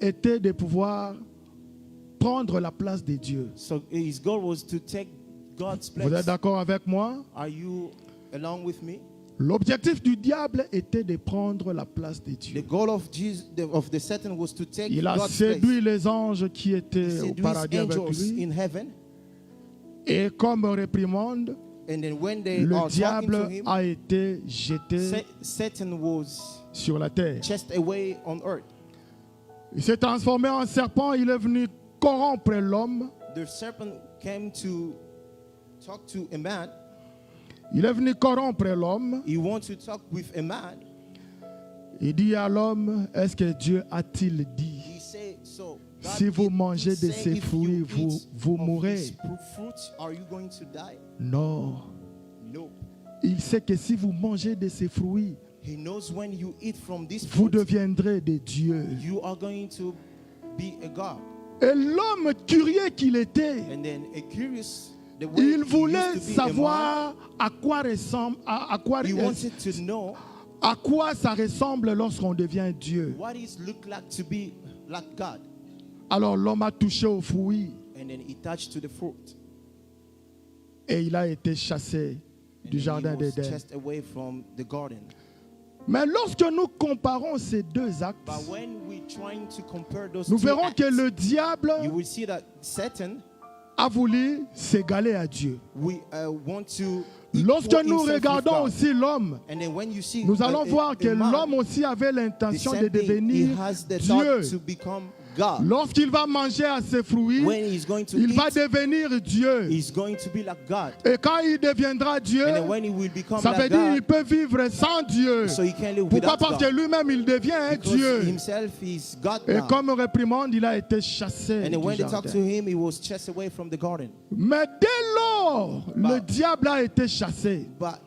S1: était de pouvoir prendre la place de Dieu.
S2: to take God's
S1: Vous êtes
S2: place.
S1: d'accord avec moi?
S2: Are you along with me?
S1: L'objectif du diable était de prendre la place de
S2: The
S1: Dieu.
S2: goal of the Satan was to take
S1: Il a
S2: God's
S1: séduit
S2: place.
S1: les anges qui
S2: He
S1: étaient au
S2: seduced
S1: paradis avec
S2: angels
S1: lui.
S2: in heaven,
S1: Et comme réprimande,
S2: and then when they
S1: le
S2: are talking to
S1: diable
S2: him,
S1: a été jeté
S2: Satan was
S1: sur la terre.
S2: chased away on earth.
S1: Il s'est transformé en serpent. Il est venu corrompre l'homme.
S2: The serpent came to talk to a man.
S1: Il est venu corrompre l'homme.
S2: He wants to talk with a man.
S1: Il dit à l'homme, est-ce que Dieu a-t-il dit?
S2: He said, so God
S1: si vous mangez de
S2: say
S1: ces
S2: if
S1: fruits,
S2: you
S1: vous,
S2: eat
S1: vous
S2: of
S1: mourrez.
S2: this fruit, are you going to die?
S1: Non.
S2: No.
S1: Il sait que si vous mangez de ces fruits,
S2: He knows when you eat from this
S1: vous
S2: fruit,
S1: deviendrez des dieux.
S2: you are going to be a God.
S1: Et l'homme curieux qu'il était,
S2: And then a curious, the way
S1: il
S2: he
S1: voulait
S2: used to be a man,
S1: savoir à quoi ressemble,
S2: he wanted to know
S1: à quoi ça ressemble lorsqu'on devient Dieu.
S2: what it look like to be like God.
S1: Alors l'homme a touché aux fruits
S2: And then he touched to the fruit.
S1: et il a été chassé
S2: And
S1: du
S2: then
S1: jardin
S2: he was
S1: d'Éden.
S2: chased away from the garden.
S1: Mais lorsque nous comparons ces deux actes,
S2: But when we're trying to compare those
S1: nous
S2: two
S1: verrons
S2: acts,
S1: que le diable
S2: you will see that Satan
S1: a voulu s'égaler à Dieu.
S2: want to
S1: Lorsque
S2: equal
S1: nous
S2: himself with
S1: regardons
S2: God.
S1: aussi l'homme,
S2: And then when you see
S1: nous allons voir que
S2: man,
S1: l'homme aussi avait
S2: the
S1: l'intention de
S2: same thing, he
S1: devenir
S2: has the
S1: Dieu.
S2: thought to become God.
S1: Lorsqu'il va manger à ses fruits,
S2: When he's going to
S1: il va
S2: eat,
S1: devenir Dieu.
S2: he's going to be like God.
S1: Et quand il deviendra Dieu,
S2: And then when he will become
S1: ça veut
S2: like
S1: dire qu'il
S2: God,
S1: peut vivre sans Dieu.
S2: so he can't live
S1: Pourquoi?
S2: without
S1: Parce que
S2: God.
S1: lui-même, il devient un
S2: Because
S1: Dieu.
S2: himself is God
S1: Et
S2: now.
S1: comme réprimande, il a été chassé
S2: And then
S1: du
S2: when they talked to
S1: jardin.
S2: him, he was chased away from the garden.
S1: Mais dès lors, le diable a été chassé.
S2: But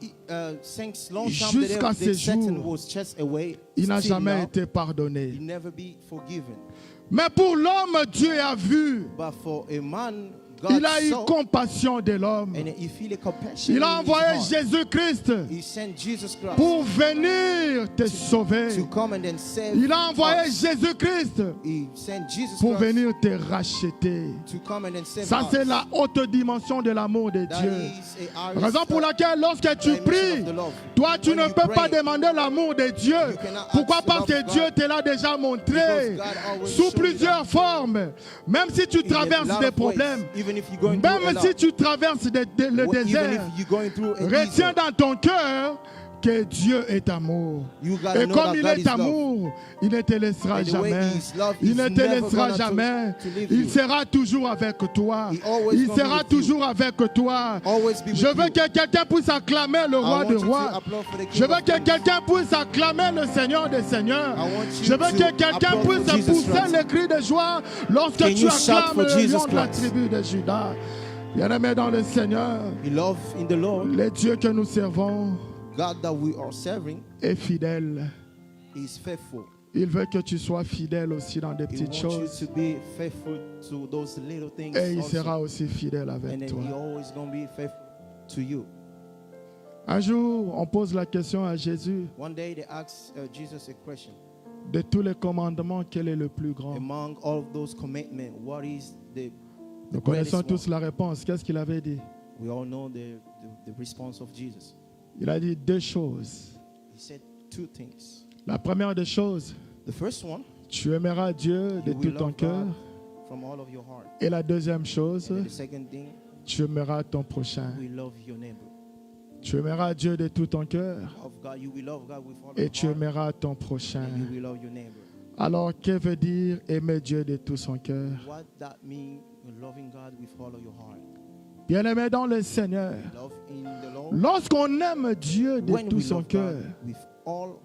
S2: since long time
S1: Jusqu'à ce
S2: Satan
S1: jour,
S2: was chased away,
S1: Il n'a
S2: still
S1: jamais
S2: now,
S1: été
S2: he
S1: pardonné.
S2: never be forgiven.
S1: Mais pour l'homme, Dieu a vu.
S2: But for a man, God
S1: Il a eu
S2: saw,
S1: compassion de l'homme.
S2: and he feel a compassion
S1: Il a
S2: in his
S1: envoyé
S2: heart.
S1: Jésus-Christ
S2: He sent Jesus Christ
S1: pour venir te sauver.
S2: to come and then save
S1: Il a envoyé
S2: us.
S1: Jésus-Christ
S2: He sent Jesus
S1: pour
S2: Christ
S1: venir te racheter.
S2: to come and then save
S1: Ça,
S2: us.
S1: c'est la haute dimension de l'amour de
S2: That
S1: Dieu.
S2: is a highest
S1: Raison pour laquelle, lorsque tu
S2: dimension
S1: pries,
S2: of the love.
S1: toi, tu
S2: When
S1: ne
S2: you
S1: peux pas
S2: pray,
S1: demander l'amour de Dieu.
S2: you cannot
S1: Pourquoi?
S2: ask the
S1: Parce
S2: love
S1: que
S2: of
S1: Dieu
S2: God.
S1: te l'a déjà montré
S2: Because God always
S1: sous
S2: showed
S1: plusieurs
S2: that.
S1: formes. Même si tu
S2: In a
S1: traverses
S2: lot
S1: des
S2: of ways,
S1: problèmes,
S2: even if you're going through a
S1: même
S2: lot,
S1: si tu traverses le
S2: even
S1: désert,
S2: if you're going through a
S1: retiens
S2: desert,
S1: dans ton cœur que Dieu est amour.
S2: you gotta
S1: Et
S2: know
S1: comme
S2: that
S1: il
S2: God
S1: est
S2: is love.
S1: amour, il ne te laissera
S2: And the way
S1: jamais.
S2: he is love,
S1: Il
S2: he's
S1: ne te
S2: never
S1: laissera
S2: gonna
S1: jamais.
S2: to leave
S1: Il
S2: you.
S1: sera toujours avec toi.
S2: He always
S1: Il
S2: gonna be
S1: sera
S2: with you.
S1: toujours avec toi.
S2: Always be with
S1: Je veux
S2: you.
S1: que quelqu'un puisse acclamer le
S2: I
S1: roi
S2: want
S1: des
S2: you to
S1: rois.
S2: applaud for the King
S1: Je veux
S2: of
S1: que
S2: Kings.
S1: quelqu'un puisse acclamer le Seigneur des seigneurs.
S2: I want you
S1: Je veux
S2: to
S1: que quelqu'un
S2: applaud for
S1: puisse
S2: Jesus
S1: pousser
S2: Christ.
S1: les cris de joie lorsque
S2: Can
S1: tu
S2: you shout
S1: acclames
S2: for
S1: le
S2: Jesus
S1: lion de la
S2: Christ?
S1: tribu de Judas. Bien-aimé dans le Seigneur,
S2: Beloved in the Lord,
S1: le Dieu que nous servons
S2: God that we are serving
S1: est fidèle.
S2: is faithful.
S1: Il veut que tu sois fidèle aussi dans des
S2: He
S1: petites
S2: wants you
S1: choses.
S2: to be faithful to those little things
S1: Et il
S2: also.
S1: sera aussi fidèle
S2: And
S1: avec
S2: then
S1: toi.
S2: he always going to be faithful to you.
S1: Un jour, on pose la question à Jésus,
S2: One day they asked Jesus a question.
S1: de tous les commandements, quel est le plus grand?
S2: Among all of those commitments, what is the
S1: Nous connaissons
S2: greatest
S1: tous la réponse. Qu'est-ce qu'il avait dit?
S2: one? We all know the response of Jesus.
S1: Il a dit deux choses.
S2: He said two things.
S1: La première des choses,
S2: The first one,
S1: tu aimeras Dieu de
S2: you
S1: tout
S2: will
S1: ton
S2: love
S1: cœur.
S2: God from all of your heart.
S1: Et la deuxième chose,
S2: And the second thing,
S1: tu aimeras ton prochain.
S2: we love your neighbor.
S1: Tu aimeras Dieu de tout ton cœur
S2: Of God, you will love God with all
S1: et
S2: your
S1: tu
S2: heart.
S1: aimeras ton prochain.
S2: And you will love your neighbor.
S1: Alors, que veut dire aimer Dieu de tout son cœur?
S2: What that means, loving God with all of your heart.
S1: Bien-aimé dans le Seigneur,
S2: Love in the Lord.
S1: lorsqu'on aime Dieu de
S2: When
S1: tout
S2: we
S1: son
S2: love
S1: cœur,
S2: God with all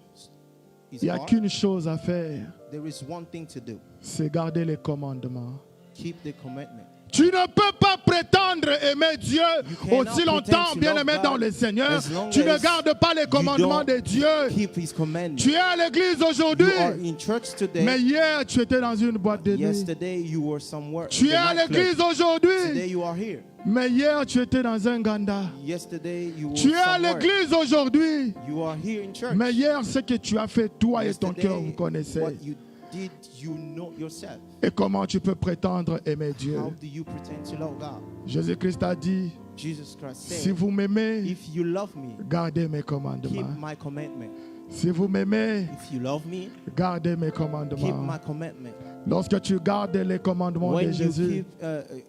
S2: his
S1: il n'y a
S2: heart,
S1: qu'une chose à faire,
S2: there is one thing to do.
S1: c'est garder les commandements.
S2: Keep the commitment.
S1: Tu ne peux pas prétendre aimer Dieu
S2: cannot
S1: aussi longtemps,
S2: pretend to
S1: bien-aimé
S2: love
S1: dans
S2: God
S1: le Seigneur.
S2: as long
S1: Tu ne
S2: as
S1: gardes pas les commandements
S2: don't
S1: de Dieu.
S2: Keep his commandment.
S1: Tu es à l'église
S2: You
S1: aujourd'hui,
S2: are in church today.
S1: mais hier tu étais dans une boîte de nuit.
S2: Yesterday you were somewhere.
S1: Tu
S2: in
S1: es
S2: the
S1: à
S2: nightclub.
S1: l'église
S2: Today
S1: aujourd'hui,
S2: you are here.
S1: mais hier tu étais dans un ganda.
S2: Yesterday you were
S1: Tu es à
S2: somewhere.
S1: l'église aujourd'hui,
S2: You are here in church.
S1: mais hier ce que tu as fait, toi et ton
S2: Yesterday,
S1: cœur, vous connaissez.
S2: what you did, you know yourself.
S1: Et comment tu peux prétendre aimer Dieu?
S2: How do you pretend to love God?
S1: Jésus-Christ a dit,
S2: Jesus Christ
S1: si
S2: said,
S1: vous m'aimez,
S2: if you love me,
S1: gardez mes
S2: keep
S1: commandements.
S2: my commandment.
S1: Si vous m'aimez,
S2: If you love me,
S1: gardez mes
S2: keep
S1: commandements.
S2: my commandment.
S1: Lorsque tu gardes les commandements de
S2: When you
S1: Jésus,
S2: keep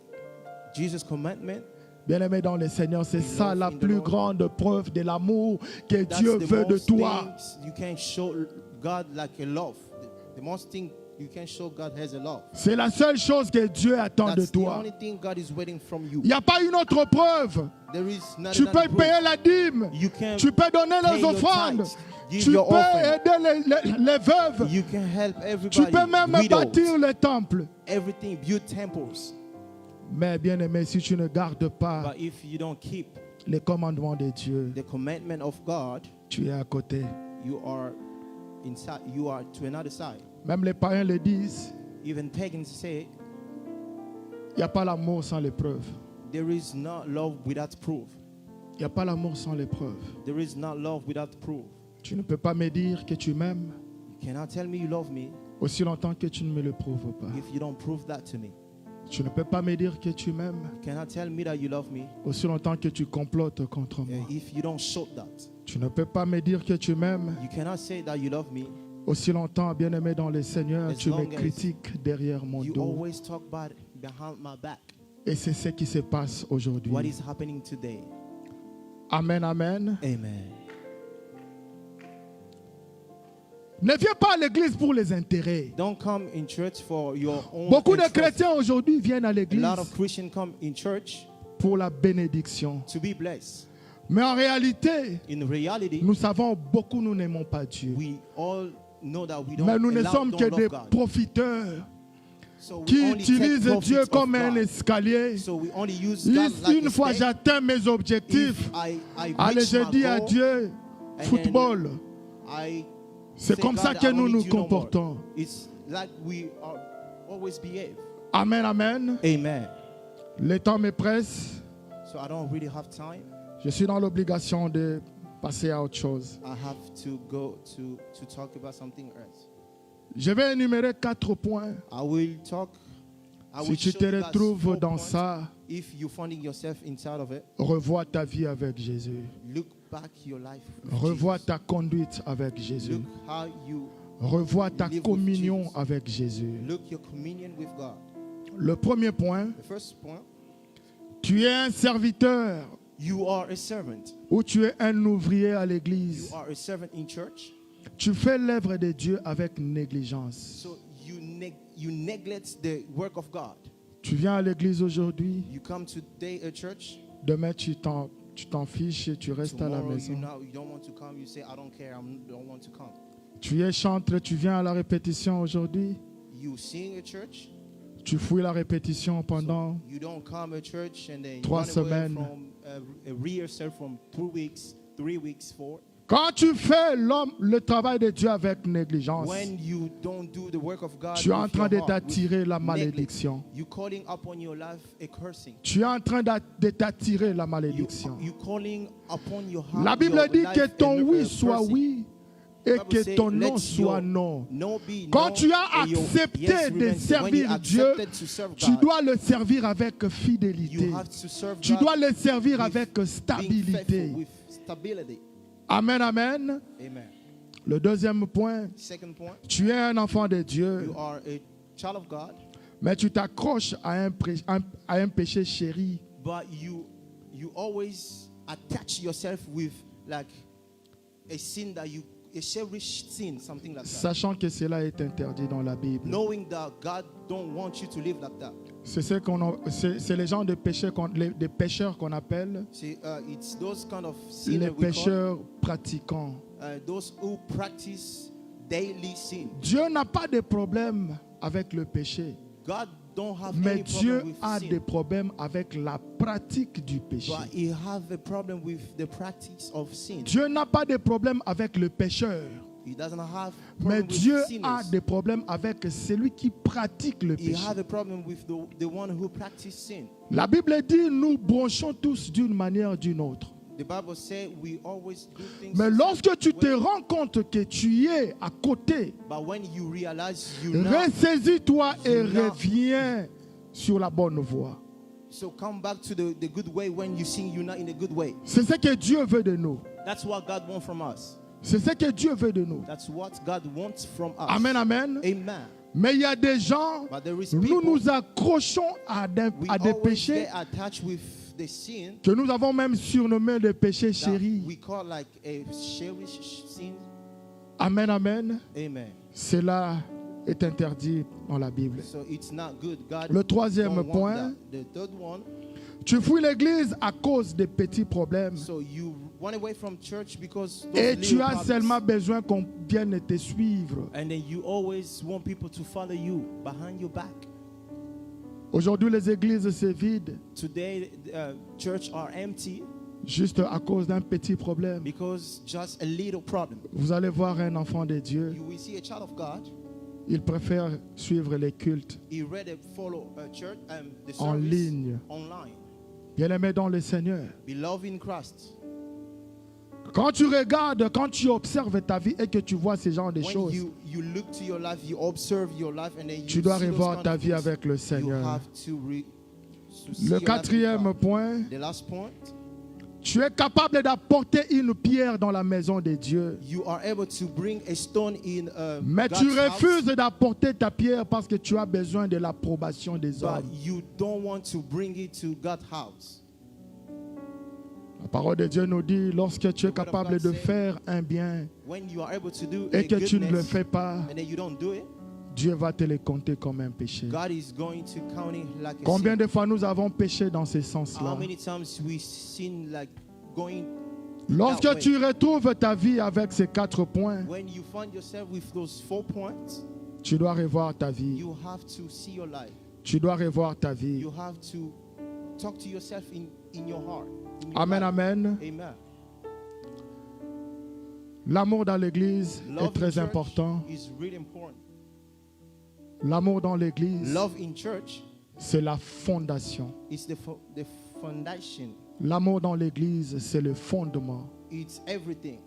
S2: Jesus' commandment,
S1: bien-aimé dans le Seigneur, c'est ça
S2: love
S1: la
S2: in the
S1: plus
S2: Lord.
S1: grande preuve de l'amour que
S2: that's
S1: Dieu
S2: the
S1: veut de
S2: most
S1: toi.
S2: things you can show God like a love. The most thing You can't show God has a love.
S1: C'est la seule chose que Dieu attend de
S2: That's the
S1: toi.
S2: only thing God is waiting from you.
S1: Il n'y a pas une autre preuve.
S2: There is not
S1: Tu
S2: another
S1: peux
S2: proof.
S1: payer la dîme.
S2: You can
S1: Tu peux donner
S2: pay
S1: les
S2: your
S1: offrandes.
S2: tithes, give
S1: Tu
S2: your
S1: peux
S2: offering.
S1: aider les veuves.
S2: You can help
S1: Tu
S2: everybody.
S1: peux même
S2: widows,
S1: bâtir les temples.
S2: everything, build temples.
S1: Mais bien aimé, si tu ne gardes pas
S2: But if you don't keep
S1: les commandements de Dieu,
S2: the commandment of God,
S1: tu es à côté.
S2: you are inside. You are to another side.
S1: Même les païens le disent,
S2: Even pagans say
S1: il n'y a pas l'amour sans l'épreuve.
S2: there is not love without proof.
S1: Il n'y a pas l'amour sans l'épreuve.
S2: There is not love without proof.
S1: Tu ne peux pas me dire que tu m'aimes
S2: You cannot tell me you love me
S1: aussi longtemps que tu ne me le prouves pas.
S2: if you don't prove that to me.
S1: Tu ne peux pas me dire que tu m'aimes
S2: You cannot tell me that you love me
S1: aussi longtemps que tu complotes contre moi.
S2: if you don't show that.
S1: Tu ne peux pas me dire que tu m'aimes
S2: You cannot say that you love me.
S1: aussi longtemps, bien-aimé dans le Seigneur,
S2: As
S1: tu me
S2: long as
S1: critiques derrière mon
S2: You
S1: dos.
S2: always talk bad behind my back.
S1: Et c'est ce qui se passe
S2: What
S1: aujourd'hui.
S2: is happening today?
S1: Amen, amen.
S2: Amen.
S1: Ne viens pas à l'église pour les intérêts.
S2: Don't come in church for your own
S1: Beaucoup de
S2: interest.
S1: chrétiens aujourd'hui viennent à
S2: A
S1: l'église
S2: lot of Christians come in church
S1: pour la bénédiction.
S2: to be blessed.
S1: Mais en réalité,
S2: In reality,
S1: nous savons beaucoup, nous n'aimons pas Dieu.
S2: we all know that we don't,
S1: Mais nous ne sommes
S2: don't
S1: que
S2: love
S1: des
S2: God.
S1: profiteurs
S2: So we
S1: qui
S2: only take
S1: utilisent
S2: profit
S1: Dieu
S2: of
S1: comme un
S2: God.
S1: escalier.
S2: So we only use God
S1: Si
S2: like
S1: une
S2: a
S1: fois
S2: step.
S1: j'atteins mes objectifs,
S2: If I
S1: allez,
S2: reach
S1: je
S2: my
S1: dis à
S2: goal,
S1: Dieu,
S2: and
S1: football.
S2: I
S1: C'est
S2: say,
S1: comme ça
S2: God,
S1: que
S2: I
S1: nous
S2: don't
S1: nous
S2: need you no more.
S1: comportons.
S2: It's like we are always behave.
S1: Amen, amen.
S2: Amen.
S1: Le temps me presse.
S2: So I don't really have time.
S1: Je suis dans l'obligation de passer à autre chose.
S2: I have to go to talk about something else.
S1: Je vais énumérer 4 points.
S2: I will talk. I
S1: Si
S2: will
S1: tu
S2: show
S1: te
S2: you guys
S1: retrouves
S2: 4
S1: dans
S2: points.
S1: ça,
S2: If you're finding yourself inside of it,
S1: revois ta vie avec Jésus.
S2: look back your life. with
S1: Revois
S2: Jesus.
S1: ta conduite avec Jésus.
S2: Look how you
S1: Revois ta
S2: live with
S1: communion
S2: Jesus.
S1: avec Jésus.
S2: look your communion with God.
S1: Le premier point,
S2: The first point,
S1: tu es un serviteur
S2: you are a servant.
S1: ou tu es un ouvrier à
S2: You
S1: l'église.
S2: are a servant in church.
S1: Tu fais l'œuvre de Dieu avec négligence.
S2: So you neglect the work of God.
S1: Tu viens à l'église aujourd'hui,
S2: You come today at church.
S1: demain tu t'en fiches et tu restes à la
S2: Tomorrow
S1: maison.
S2: you don't want to come. You say I don't care. I don't want to come.
S1: Tu es chantre, tu viens à la répétition aujourd'hui,
S2: You sing at church.
S1: tu fouilles la répétition pendant
S2: You don't come at church and then
S1: 3
S2: you run away
S1: semaines.
S2: from a rehearsal from 2 weeks, 3 weeks, 4.
S1: Quand tu fais le travail de Dieu avec négligence,
S2: When you don't do the work of God,
S1: tu es en
S2: with
S1: train
S2: your
S1: de
S2: heart,
S1: t'attirer
S2: with
S1: la
S2: neglect,
S1: malédiction.
S2: you calling upon your life a cursing.
S1: Tu es en train de t'attirer la malédiction.
S2: You calling upon your heart.
S1: La Bible
S2: your
S1: dit
S2: life
S1: que ton
S2: a
S1: oui soit
S2: cursing.
S1: oui et
S2: Bible
S1: que
S2: say,
S1: ton
S2: let
S1: non
S2: your
S1: soit non.
S2: no be
S1: Quand
S2: no
S1: tu as
S2: and your
S1: accepté
S2: yes
S1: de
S2: remain. When you
S1: servir Dieu,
S2: accepted to serve
S1: tu
S2: God,
S1: dois le servir avec fidélité.
S2: you have to serve
S1: Tu
S2: God
S1: dois le servir
S2: with
S1: avec
S2: being
S1: stabilité.
S2: faithful, with stability.
S1: Amen, amen.
S2: Amen.
S1: Le deuxième point,
S2: Second point,
S1: tu es un enfant de Dieu,
S2: you are a child of God,
S1: mais tu t'accroches à un péché chéri.
S2: but you always attach yourself with like a sin that you a cherished sin, something like that.
S1: Sachant que cela est interdit dans la Bible.
S2: Knowing that God don't want you to live like that.
S1: C'est les gens de péché, des pécheurs qu'on appelle
S2: See, it's those kind of sin
S1: les
S2: that we call,
S1: pécheurs pratiquants.
S2: those who practice daily sin.
S1: Dieu n'a pas de problème avec le péché,
S2: God don't have
S1: mais
S2: any
S1: Dieu
S2: problem with
S1: a
S2: sin,
S1: des problèmes avec la pratique du péché.
S2: but He have a problem with the practice of sin.
S1: Dieu n'a pas de problème avec le pécheur,
S2: He doesn't have
S1: mais
S2: problem with
S1: Dieu a
S2: sinners.
S1: des problèmes avec celui qui pratique le
S2: He
S1: péché.
S2: have a problem with the one who practice sin.
S1: La Bible dit, nous bronchons tous d'une manière ou d'une autre.
S2: The Bible says we always do things.
S1: Mais lorsque tu te rends compte que tu es à côté,
S2: But when you realize you're not,
S1: ressaisis-toi et
S2: you're not-
S1: reviens sur la bonne voie.
S2: so come back to the good way. When you sing, you're not in a good way.
S1: C'est ce que Dieu veut de nous.
S2: That's what God wants from us.
S1: C'est ce que Dieu veut de nous.
S2: That's what God wants from us.
S1: Amen, amen.
S2: Amen.
S1: Mais il y a des gens,
S2: But there is
S1: nous
S2: people,
S1: nous accrochons à des
S2: we
S1: péchés
S2: always get attached with the sin
S1: que nous avons même surnommés des péchés
S2: that
S1: chéris.
S2: we call like a cherished sin.
S1: Amen, amen.
S2: Amen.
S1: Cela est interdit dans la Bible.
S2: So it's not good. God
S1: Le troisième
S2: don't want
S1: point,
S2: that. The third one,
S1: tu fuis l'église à cause des petits problèmes.
S2: so you run away from church because those
S1: Et
S2: little
S1: tu as
S2: problems.
S1: seulement besoin qu'on vienne te suivre.
S2: And then you always want people to follow you behind your back.
S1: Aujourd'hui, les églises se vident
S2: Today, church are empty
S1: juste à cause d'un petit problème.
S2: because just a little problem.
S1: Vous allez voir un enfant de Dieu,
S2: You will see a child of God.
S1: il préfère suivre les cultes
S2: He rather follow a church the
S1: en
S2: service
S1: ligne.
S2: online.
S1: Bien-aimé dans le Seigneur.
S2: Beloved in Christ.
S1: Quand tu regardes, quand tu observes ta vie et que tu vois ce genre de
S2: When
S1: choses,
S2: you look to your life, you observe your life, and then you
S1: tu dois
S2: see those
S1: revoir
S2: kind
S1: ta
S2: of
S1: vie
S2: things.
S1: avec le
S2: You
S1: Seigneur.
S2: have to see
S1: Le
S2: your life with
S1: quatrième
S2: God.
S1: point,
S2: The last point,
S1: tu es capable d'apporter une pierre dans la maison de Dieu.
S2: you are able to bring a stone in
S1: Mais
S2: God's
S1: tu
S2: house,
S1: refuses d'apporter ta pierre parce que tu as besoin de l'approbation des
S2: but
S1: hommes.
S2: you don't want to bring it to God's house.
S1: La parole de Dieu nous dit, lorsque tu es
S2: The word of
S1: capable
S2: God
S1: de
S2: says,
S1: faire un bien
S2: When you are able to do
S1: et
S2: a
S1: que tu ne le
S2: goodness,
S1: fais pas,
S2: and then you don't do it,
S1: Dieu va te le compter comme un péché.
S2: God is going to count it like a
S1: Combien
S2: sin.
S1: de fois nous avons péché dans ce
S2: How
S1: sens-là?
S2: many times we sin like going
S1: Lorsque
S2: that way?
S1: tu retrouves ta vie avec ces 4 points,
S2: When you find yourself with those 4 points,
S1: tu dois revoir ta vie.
S2: you have to see your life.
S1: Tu dois revoir ta vie.
S2: You have to talk to yourself in your heart. In your
S1: Amen,
S2: life.
S1: amen.
S2: Amen.
S1: L'amour dans l'église
S2: Love
S1: est
S2: in
S1: très
S2: church
S1: important.
S2: is really important.
S1: L'amour dans l'église,
S2: Love in church
S1: c'est la fondation.
S2: is the foundation.
S1: L'amour dans l'église, c'est le fondement.
S2: It's everything.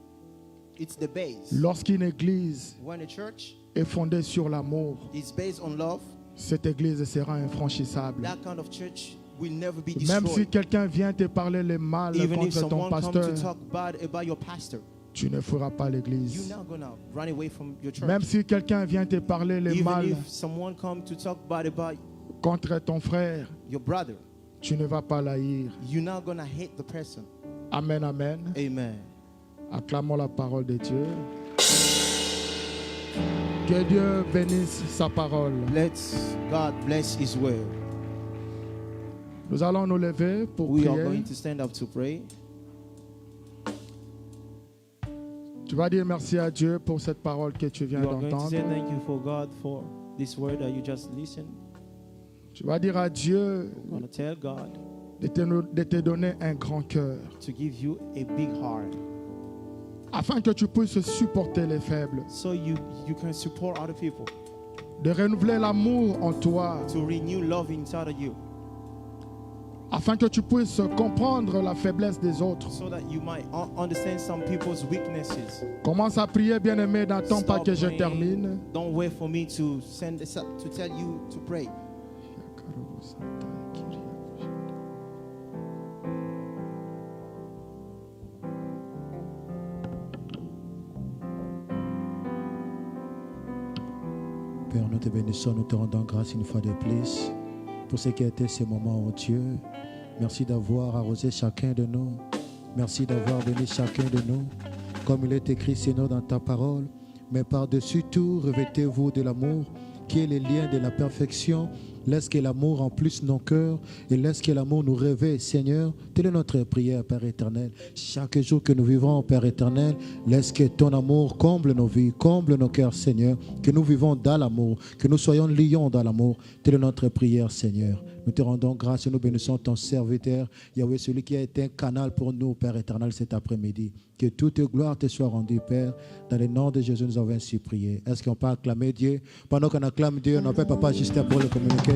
S2: It's the base.
S1: Lorsqu'une église
S2: When a church
S1: est fondée sur l'amour,
S2: is based on love,
S1: cette église sera infranchissable.
S2: that kind of church will never be
S1: Même si
S2: destroyed.
S1: quelqu'un vient te parler le mal
S2: Even if
S1: contre ton
S2: someone comes to
S1: pasteur,
S2: talk bad about your pastor,
S1: tu ne feras pas
S2: you're
S1: l'église.
S2: not gonna run away from your church.
S1: Même si quelqu'un vient te parler le
S2: Even
S1: mal
S2: if someone comes to talk bad about
S1: contre ton frère,
S2: your brother,
S1: tu ne vas pas l'haïr.
S2: you're not gonna hate the person.
S1: Amen, amen.
S2: Amen.
S1: Acclamons la parole de Dieu. Que Dieu bénisse sa parole.
S2: Let God bless His word.
S1: Nous allons nous lever pour
S2: We are
S1: prier.
S2: going to stand up to pray.
S1: Tu vas dire merci à Dieu pour cette parole que tu viens
S2: You are going to
S1: d'entendre.
S2: say thank you for God for this word that you just listened.
S1: Tu vas dire à Dieu
S2: You're going to tell God
S1: de te donner un grand cœur,
S2: to give you a big heart
S1: afin que tu puisses supporter les faibles,
S2: so you can support other people,
S1: de renouveler l'amour en toi,
S2: to renew love inside of you,
S1: afin que tu puisses comprendre la faiblesse des autres.
S2: so that you might understand some people's weaknesses.
S1: Commence à prier, bien-aimé, n'attends pas
S2: Stop
S1: que je
S2: praying.
S1: termine.
S2: Don't wait for me to send this up to tell you to pray.
S3: Père, nous te bénissons, nous te rendons grâce une fois de plus pour ce qui a été ces moments, oh Dieu. Merci d'avoir arrosé chacun de nous. Merci d'avoir béni chacun de nous. Comme il est écrit, Seigneur, dans ta parole. Mais par-dessus tout, revêtez-vous de l'amour, qui est le lien de la perfection. Laisse que l'amour remplisse nos cœurs et laisse que l'amour nous réveille, Seigneur. Telle est notre prière, Père éternel. Chaque jour que nous vivons, Père éternel, laisse que ton amour comble nos vies, comble nos cœurs, Seigneur. Que nous vivons dans l'amour, que nous soyons lions dans l'amour. Telle est notre prière, Seigneur. Nous te rendons grâce et nous bénissons ton serviteur, Yahweh, celui qui a été un canal pour nous, Père éternel, cet après-midi. Que toute gloire te soit rendue, Père. Dans le nom de Jésus, nous avons ainsi prié. Est-ce qu'on peut acclamer Dieu? Pendant qu'on acclame Dieu, on appelle Papa Justin pour le communiquer.